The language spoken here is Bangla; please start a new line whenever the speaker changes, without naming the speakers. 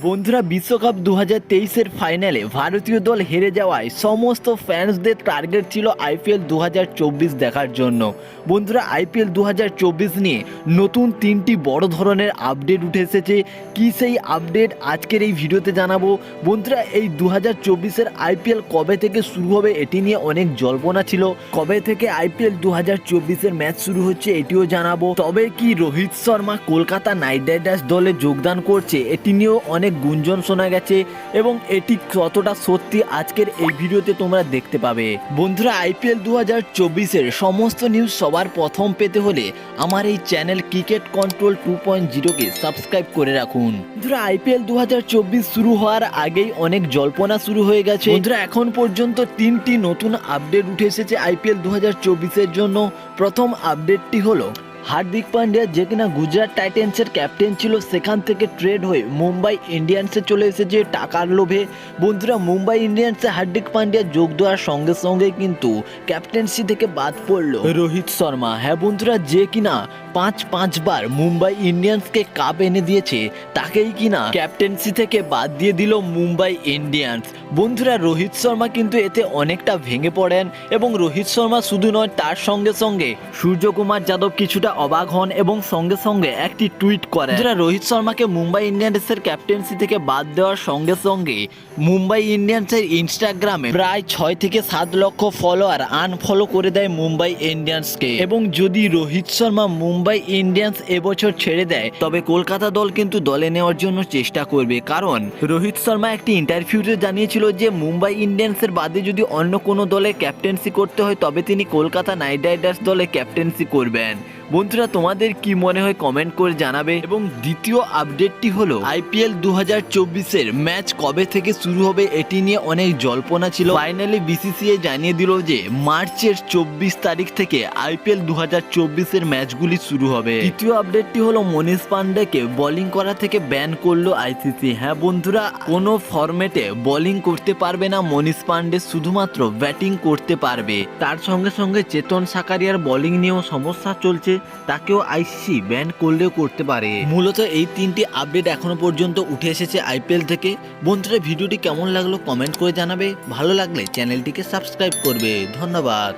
বন্ধুরা, বিশ্বকাপ 2023-এর ফাইনালে ভারতীয় দল হেরে যাওয়ায় সমস্ত ফ্যান্সদের টার্গেট ছিল আইপিএল 2024 দেখার জন্য। বন্ধুরা, আইপিএল 2024 নিয়ে নতুন 3টি বড় ধরনের আপডেট উঠে এসেছে। কি সেই আপডেট আজকের এই ভিডিওতে জানাবো। বন্ধুরা, এই 2024-এর আইপিএল কবে থেকে শুরু হবে এটি নিয়ে অনেক জল্পনা ছিল। কবে থেকে আইপিএল 2024-এর ম্যাচ শুরু হচ্ছে এটিও জানাবো। তবে কি রোহিত শর্মা কলকাতা নাইট রাইডার্স দলে যোগদান করছে এটি নিয়েও অনেক গুঞ্জন শোনা গেছে এবং এটি কতটা সত্যি আজকের এই ভিডিওতে তোমরা দেখতে পাবে। বন্ধুরা, আইপিএল 2024-এর সমস্ত নিউজ সবার প্রথম পেতে হলে আমার এই চ্যানেল ক্রিকেট কন্ট্রোল 2.0-কে সাবস্ক্রাইব করে রাখুন। বন্ধুরা, আইপিএল 2024 শুরু হওয়ার আগেই অনেক জল্পনা শুরু হয়ে গেছে। বন্ধুরা, এখন পর্যন্ত 3টি নতুন আপডেট উঠে এসেছে আইপিএল 2024-এর জন্য। প্রথম আপডেটটি হলো হার্দিক পান্ডিয়া, যে কিনা গুজরাট টাইটেন্সের ক্যাপ্টেন ছিল, সেখান থেকে ট্রেড হয়ে মুম্বাই ইন্ডিয়ান্সে চলে এসেছে টাকার লোভে। বন্ধুরা, মুম্বাই ইন্ডিয়ান্সে হার্দিক পান্ডিয়া যোগ দেওয়ার সঙ্গে সঙ্গে কিন্তু ক্যাপ্টেন্সি থেকে বাদ পড়ল রোহিত শর্মা। হ্যাঁ বন্ধুরা, যে কিনা পাঁচবার মুম্বাই ইন্ডিয়ান্সকে কাপ এনে দিয়েছে, তাকেই কিনা ক্যাপ্টেন্সি থেকে বাদ দিয়ে দিল মুম্বাই ইন্ডিয়ান্স। বন্ধুরা, রোহিত শর্মা কিন্তু এতে অনেকটা ভেঙে পড়েন এবং রোহিত শর্মা শুধু নয়, তার সঙ্গে সঙ্গে সূর্যকুমার যাদব কিছুটা অবাক হন এবং সঙ্গে সঙ্গে একটি টুইট করেন। রোহিত শর্মাকে মুম্বাই ইন্ডিয়ান্সের ক্যাপ্টেন্সি থেকে বাদ দেওয়ার সঙ্গে সঙ্গে মুম্বাই ইন্ডিয়ান্সের ইনস্টাগ্রামে প্রায় 6 থেকে 7 লক্ষ ফলোয়ার আনফলো করে দেয় মুম্বাই ইন্ডিয়ান্সকে। এবং যদি রোহিত শর্মা মুম্বাই ইন্ডিয়ান্স এবছর ছেড়ে দেয়, তবে কলকাতা দল কিন্তু দলে নেওয়ার জন্য চেষ্টা করবে। কারণ রোহিত শর্মা একটি ইন্টারভিউতে জানিয়েছিল যে মুম্বাই ইন্ডিয়ান্সের বাদে যদি অন্য কোনো দলে ক্যাপ্টেন্সি করতে হয় তবে তিনি কলকাতা নাইট রাইডার্স দলে ক্যাপ্টেন্সি করবেন। বন্ধুরা, তোমাদের কি মনে হয় কমেন্ট করে জানাবে। এবং দ্বিতীয় আপডেটটি হলো আইপিএল 2024-এর ম্যাচ কবে থেকে শুরু হবে এটি নিয়ে অনেক জল্পনা ছিল। ফাইনালি বিসিসিআই জানিয়ে দিল যে মার্চের 24 তারিখ থেকে আইপিএল 2024-এর ম্যাচগুলি শুরু হবে। তৃতীয় আপডেটটি হলো মনীষ পান্ডেকে বোলিং করা থেকে ব্যান করলো আইসিসি। হ্যাঁ বন্ধুরা, কোনো ফরম্যাটে বোলিং করতে পারবে না মনীষ পান্ডে, শুধুমাত্র ব্যাটিং করতে পারবে। তার সঙ্গে সঙ্গে চেতন সাকারিয়ার বোলিং নিয়েও সমস্যা চলছে, তাকেও আইসিসি ব্যান করলেও করতে পারে। মূলত এই 3টি আপডেট এখনো পর্যন্ত উঠে এসেছে আইপিএল থেকে। বন্ধুরা, ভিডিওটি কেমন লাগলো কমেন্ট করে জানাবে। ভালো লাগলে চ্যানেলটিকে সাবস্ক্রাইব করবে। ধন্যবাদ।